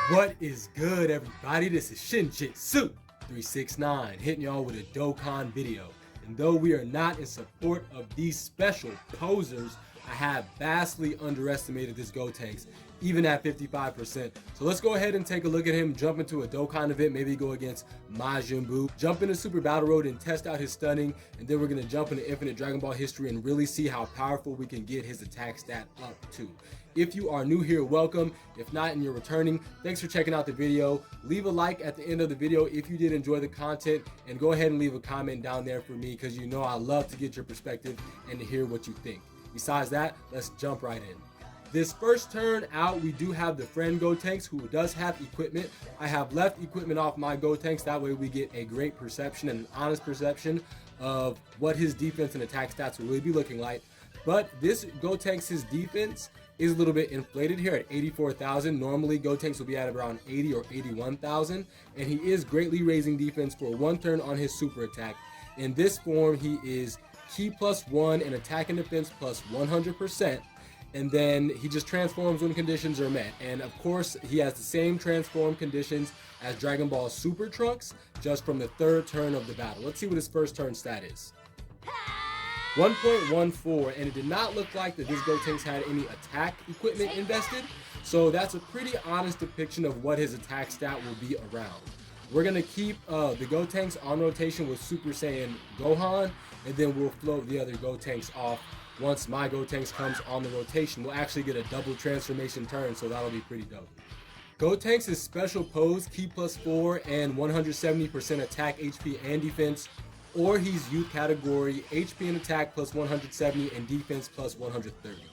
What is good, everybody? This is Shinjitsu369 hitting y'all with a Dokkan video. And though we are not in support of these special posers, I have vastly underestimated this Gotenks, even at 55%. So let's go ahead and take a look at him, jump into a Dokkan event, maybe go against Majin Buu, jump into Super Battle Road and test out his stunning, and then we're going to jump into Infinite Dragon Ball history and really see how powerful we can get his attack stat up to. If you are new here, welcome. If not and you're returning, thanks for checking out the video. Leave a like at the end of the video if you did enjoy the content, and go ahead and leave a comment down there for me because you know I love to get your perspective and to hear what you think. Besides that, let's jump right in. This first turn out, we do have the friend Gotenks who does have equipment. I have left equipment off my Gotenks, that way we get a great perception and an honest perception of what his defense and attack stats will really be looking like. But this Gotenks, his defense is a little bit inflated here at 84,000. Normally Gotenks will be at around 80 or 81,000, and he is greatly raising defense for one turn on his super attack. In this form, he is Ki +1 and attack and defense plus 100%, and then he just transforms when conditions are met. And of course, he has the same transform conditions as Dragon Ball Super Trunks, just from the third turn of the battle. Let's see what his first turn stat is. 1.14, and it did not look like that this Gotenks had any attack equipment invested, so that's a pretty honest depiction of what his attack stat will be around. We're going to keep the Gotenks on rotation with Super Saiyan Gohan, and then we'll float the other Gotenks off. Once my Gotenks comes on the rotation, we'll actually get a double transformation turn, so that'll be pretty dope. Gotenks' special pose, Ki +4 and 170% attack, HP, and defense, or he's youth category, HP and attack plus 170 and defense plus 130.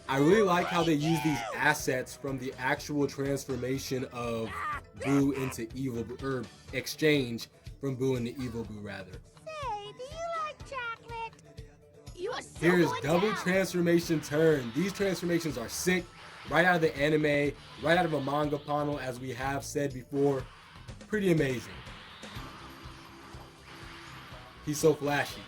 I really like how they use these assets from the actual transformation of Buu into Evil Buu, or exchange from Buu into Evil Buu rather. Say, do you like chocolate? You are so Here's going double down. transformation turn. These transformations are sick, right out of the anime, right out of a manga panel, as we have said before. Pretty amazing. He's so flashy.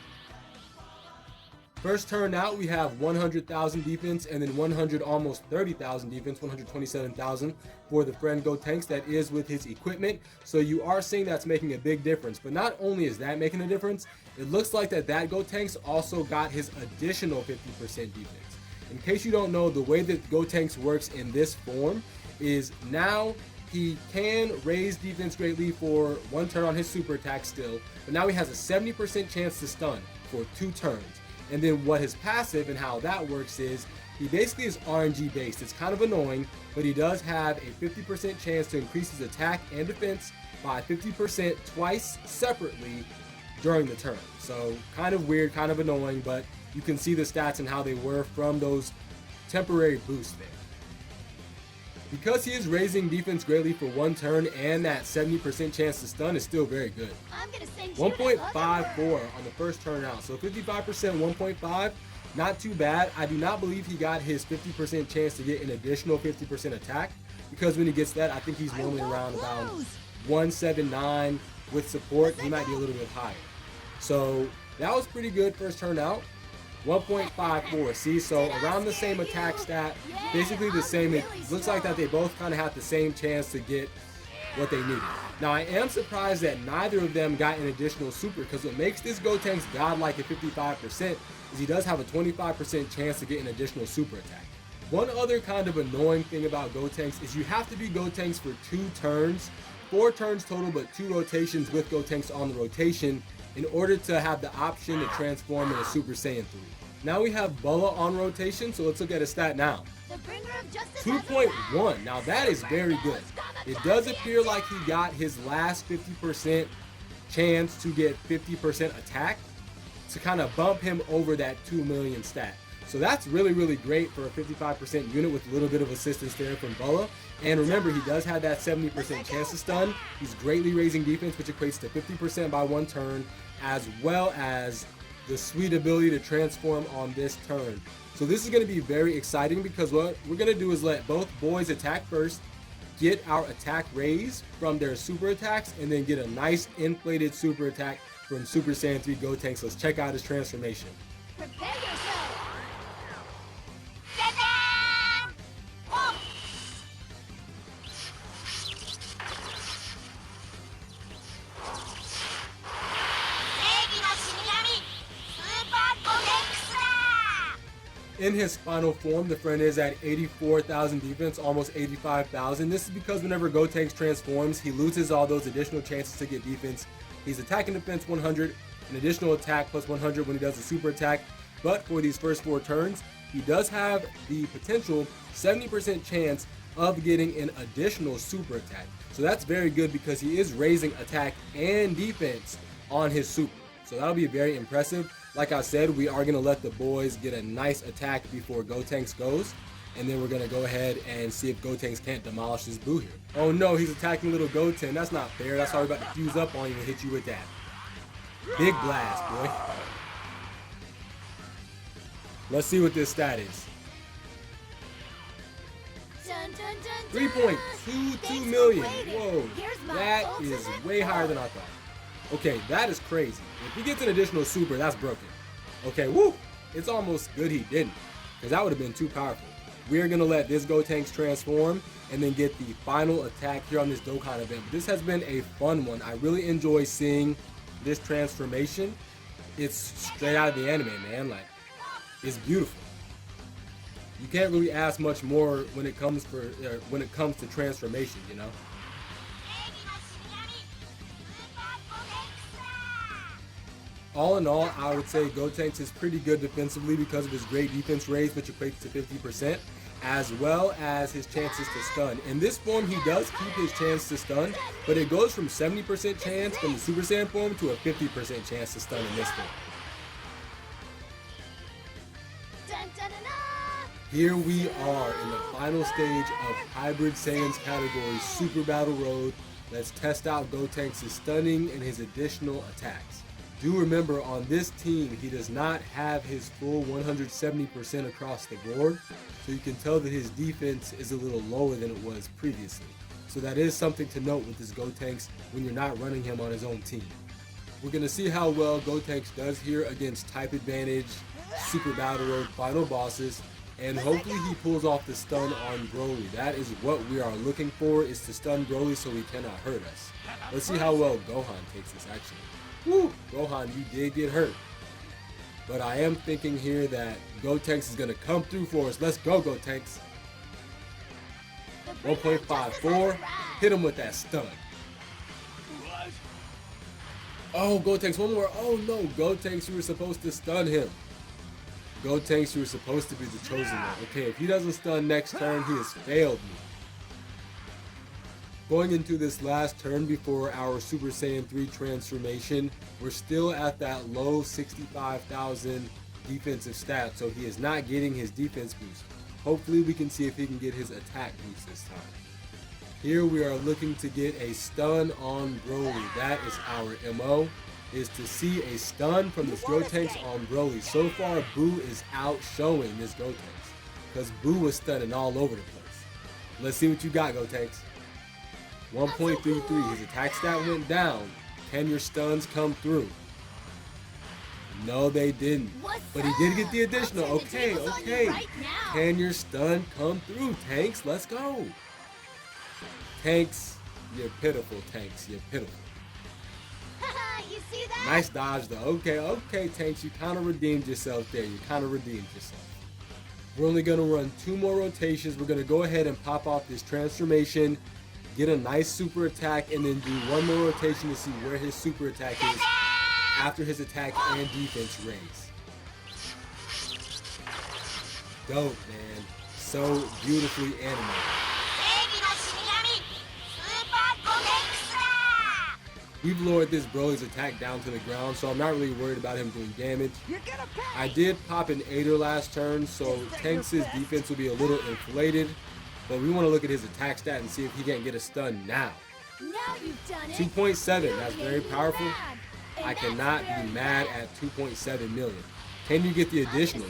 First turn out, we have 100,000 defense and then 100, almost 30,000 defense, 127,000 for the friend Gotenks. That is with his equipment. So you are seeing that's making a big difference. But not only is that making a difference, it looks like that Gotenks also got his additional 50% defense. In case you don't know, the way that Gotenks works in this form is now he can raise defense greatly for one turn on his super attack still, but now he has a 70% chance to stun for 2 turns. And then what his passive and how that works is he basically is RNG based. It's kind of annoying, but he does have a 50% chance to increase his attack and defense by 50% twice separately during the turn. So kind of weird, kind of annoying, but you can see the stats and how they were from those temporary boosts there. Because he is raising defense greatly for one turn and that 70% chance to stun is still very good. I'm gonna send you 1.54 on the first turn out. So 55%, 1.5, not too bad. I do not believe he got his 50% chance to get an additional 50% attack, because when he gets that, I think he's normally around about 179 with support. He might be a little bit higher. So that was pretty good first turn out. 1.54, see, so around the same attack stat, basically the same. It looks like that they both kind of had the same chance to get what they needed. Now I am surprised that neither of them got an additional super, because what makes this Gotenks godlike at 55% is he does have a 25% chance to get an additional super attack. One other kind of annoying thing about Gotenks is you have to be Gotenks for 2 turns, 4 turns total, but 2 rotations with Gotenks on the rotation in order to have the option to transform into Super Saiyan 3. Now we have Bulla on rotation, so let's look at his stat now. 2.1, now that is very good. It does appear like he got his last 50% chance to get 50% attack to kind of bump him over that 2 million stat. So that's really, really great for a 55% unit with a little bit of assistance there from Bulla. And remember, he does have that 70% chance to stun. He's greatly raising defense, which equates to 50% by one turn, as well as the sweet ability to transform on this turn. So this is going to be very exciting, because what we're going to do is let both boys attack first, get our attack raise from their super attacks, and then get a nice inflated super attack from Super Saiyan 3 Gotenks. Let's check out his transformation. Prepare yourself. In his final form, the friend is at 84,000 defense, almost 85,000. This is because whenever Gotenks transforms, he loses all those additional chances to get defense. He's attack and defense 100, an additional attack plus 100 when he does a super attack. But for these first 4 turns, he does have the potential 70% chance of getting an additional super attack. So that's very good because he is raising attack and defense on his super. So that'll be very impressive. Like I said, we are going to let the boys get a nice attack before Gotenks goes. And then we're going to go ahead and see if Gotenks can't demolish this Boo here. Oh no, he's attacking little Goten. That's not fair. That's why we're about to fuse up on you and hit you with that. Big blast, boy. Let's see what this stat is. 3.22 million. Whoa, that is way higher than I thought. Okay, that is crazy. If he gets an additional super, that's broken. Okay, woo! It's almost good he didn't, because that would have been too powerful. We're going to let this Gotenks transform and then get the final attack here on this Dokkan event. But this has been a fun one. I really enjoy seeing this transformation. It's straight out of the anime, man. Like, it's beautiful. You can't really ask much more when it comes to transformation, you know. All in all, I would say Gotenks is pretty good defensively because of his great defense raise, which equates to 50%, as well as his chances to stun. In this form, he does keep his chance to stun, but it goes from 70% chance from the Super Saiyan form to a 50% chance to stun in this form. Here we are in the final stage of Hybrid Saiyans category, Super Battle Road. Let's test out Gotenks' stunning and his additional attacks. Do remember, on this team, he does not have his full 170% across the board, so you can tell that his defense is a little lower than it was previously. So that is something to note with this Gotenks when you're not running him on his own team. We're going to see how well Gotenks does here against Type Advantage, Super Battle Road final bosses, and hopefully he pulls off the stun on Broly. That is what we are looking for, is to stun Broly so he cannot hurt us. Let's see how well Gohan takes this actually. Woo! Gohan, you did get hurt. But I am thinking here that Gotenks is going to come through for us. Let's go, Gotenks. 1.54. Hit him with that stun. Oh, Gotenks, one more. Oh, no. Gotenks, you were supposed to stun him. Gotenks, you were supposed to be the chosen one. Okay, if he doesn't stun next turn, he has failed me. Going into this last turn before our Super Saiyan 3 transformation, we're still at that low 65,000 defensive stat, so he is not getting his defense boost. Hopefully we can see if he can get his attack boost this time. Here we are looking to get a stun on Broly. That is our MO, is to see a stun from this Gotenks on Broly. So far, Boo is outshowing this Gotenks, because Boo was stunning all over the place. Let's see what you got, Gotenks. 1.33. His attack stat went down. Can your stuns come through? No, they didn't. But he did get the additional. Okay, okay. Can your stun come through, Tanks? Let's go. Tanks, you're pitiful, Tanks. You're pitiful. You see that? Nice dodge, though. Okay, okay, Tanks. You kind of redeemed yourself there. You kind of redeemed yourself. We're only going to run 2 more rotations. We're going to go ahead and pop off this transformation, get a nice super attack, and then do 1 more rotation to see where his super attack is after his attack and defense raise. Dope, man. So beautifully animated. We've lowered this Broly's attack down to the ground, so I'm not really worried about him doing damage. I did pop an 8er last turn, so Tanks' defense will be a little inflated. But we want to look at his attack stat and see if he can't get a stun now. 2.7, that's very powerful. I cannot be mad at 2.7 million. Can you get the additional?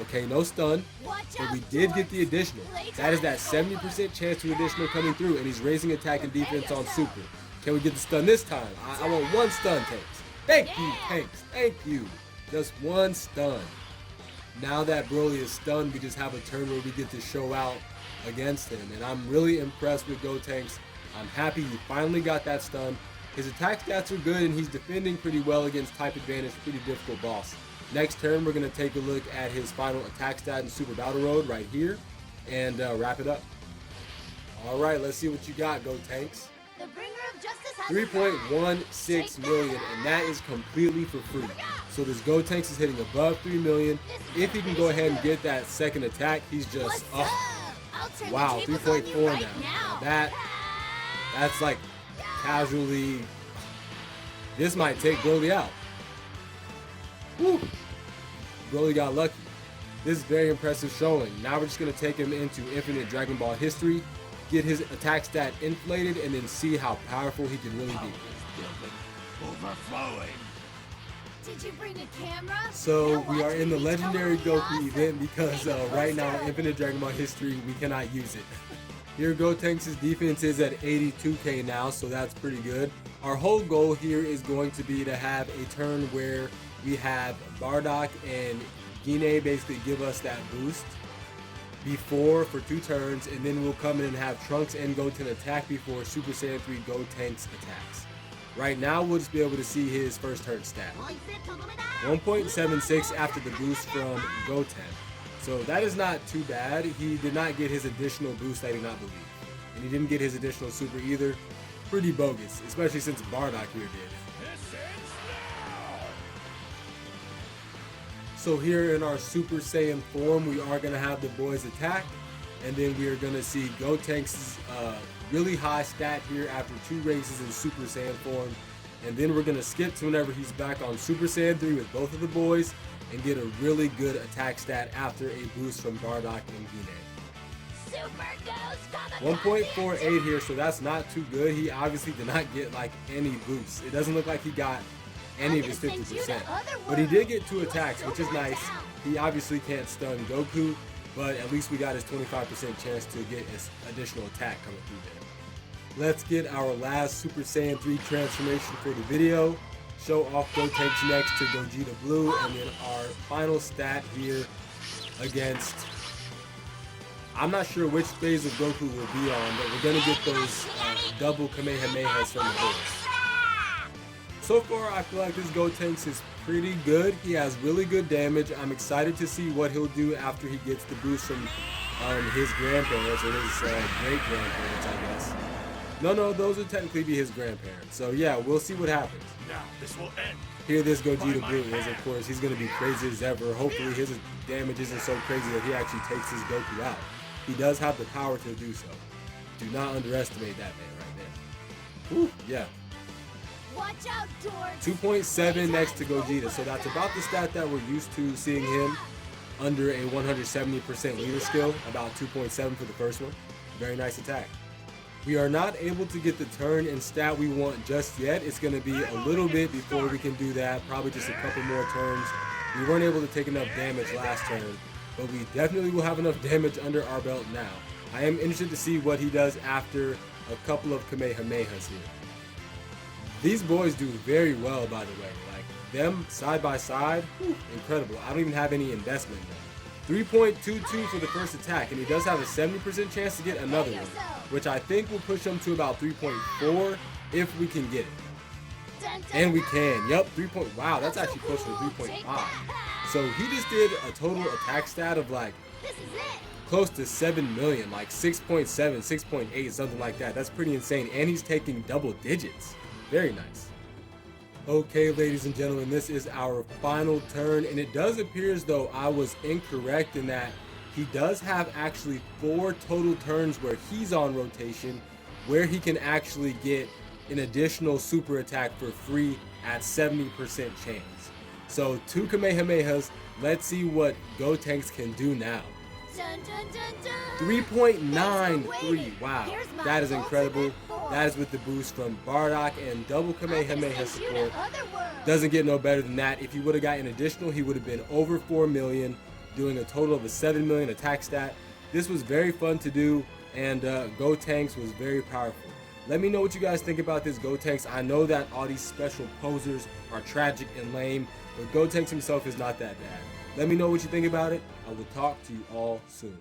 Okay, no stun, but we did get the additional. That is that 70% chance to additional coming through, and he's raising attack and defense on super. Can we get the stun this time? I want 1 stun, Tanks. Thank you, Tanks. Thank you. Just 1 stun. Now that Broly is stunned, we just have a turn where we get to show out against him. And I'm really impressed with Gotenks. I'm happy he finally got that stun. His attack stats are good, and he's defending pretty well against Type Advantage, pretty difficult boss. Next turn, we're going to take a look at his final attack stat in Super Battle Road right here and wrap it up. All right, let's see what you got, Gotenks. The bringer of justice has 3.16 million, and that is completely for free. So this Gotenks is hitting above 3 million. If he can go ahead and get that second attack, he's just up. Wow, 3.4 now. That's like casually. This might take Broly out. Woo. Broly got lucky. This is very impressive showing. Now we're just going to take him into Infinite Dragon Ball history, get his attack stat inflated, and then see how powerful he can really be. Overflowing. Did you bring a camera? So we are in the legendary Goku event because right now in Infinite Dragon Ball history we cannot use it. Here Gotenks' defense is at 82k now, so that's pretty good. Our whole goal here is going to be to have a turn where we have Bardock and Gine basically give us that boost before for 2 turns, and then we'll come in and have Trunks and Goten attack before Super Saiyan 3 Gotenks attacks. Right now we'll just be able to see his first turn stat. 1.76 after the boost from Goten. So that is not too bad. He did not get his additional boost, I do not believe. And he didn't get his additional super either. Pretty bogus, especially since Bardock here did. So here in our Super Saiyan form, we are going to have the boys attack. And then we are going to see Gotenks' really high stat here after 2 races in Super Saiyan form. And then we're going to skip to whenever he's back on Super Saiyan 3 with both of the boys and get a really good attack stat after a boost from Bardock and Gine. 1.48 here, so that's not too good. He obviously did not get like any boosts. It doesn't look like he got any of his 50%. But he did get 2 attacks, which is nice. He obviously can't stun Goku, but at least we got his 25% chance to get his additional attack coming through there. Let's get our last Super Saiyan 3 transformation for the video. Show off Gotenks next to Gogeta Blue, and then our final stat here against, I'm not sure which phase of Goku will be on, but we're going to get those double Kamehamehas from the boys. So far, I feel like this Gotenks is pretty good. He has really good damage. I'm excited to see what he'll do after he gets the boost from his grandparents, or his great-grandparents, I guess. No, those would technically be his grandparents. So yeah, we'll see what happens. Now this will end. Here this Gogeta Blue is, of course, he's going to be crazy as ever. Hopefully his damage isn't so crazy that he actually takes his Goku out. He does have the power to do so. Do not underestimate that man right there. Whew, yeah. Watch out, dorks. 2.7 next to Gogeta, so that's about the stat that we're used to seeing him under a 170% leader skill, about 2.7 for the first one. Very nice attack. We are not able to get the turn and stat we want just yet. It's going to be a little bit before we can do that, probably just a couple more turns. We weren't able to take enough damage last turn, but we definitely will have enough damage under our belt now. I am interested to see what he does after a couple of Kamehamehas here. These boys do very well, by the way. Like, them side by side, incredible. I don't even have any investment in them. 3.22 for the first attack, and he does have a 70% chance to get another one, which I think will push him to about 3.4 if we can get it. And we can. Yep, 3. Wow, that's actually close to 3.5. So he just did a total attack stat of like close to 7 million, like 6.7, 6.8, something like that. That's pretty insane. And he's taking double digits. Very nice. Okay, ladies and gentlemen, this is our final turn, and it does appear as though I was incorrect in that he does have actually 4 total turns where he's on rotation, where he can actually get an additional super attack for free at 70% chance. So 2 Kamehamehas. Let's see what Gotenks can do now. 3.93. Wow, that is incredible. That is with the boost from Bardock and double Kamehameha support. Doesn't get no better than that. If he would have gotten additional, he would have been over 4 million, doing a total of a 7 million attack stat. This was very fun to do, and Gotenks was very powerful. Let me know what you guys think about this Gotenks. I know that all these special posers are tragic and lame, but Gotenks himself is not that bad. Let me know what you think about it. I will talk to you all soon.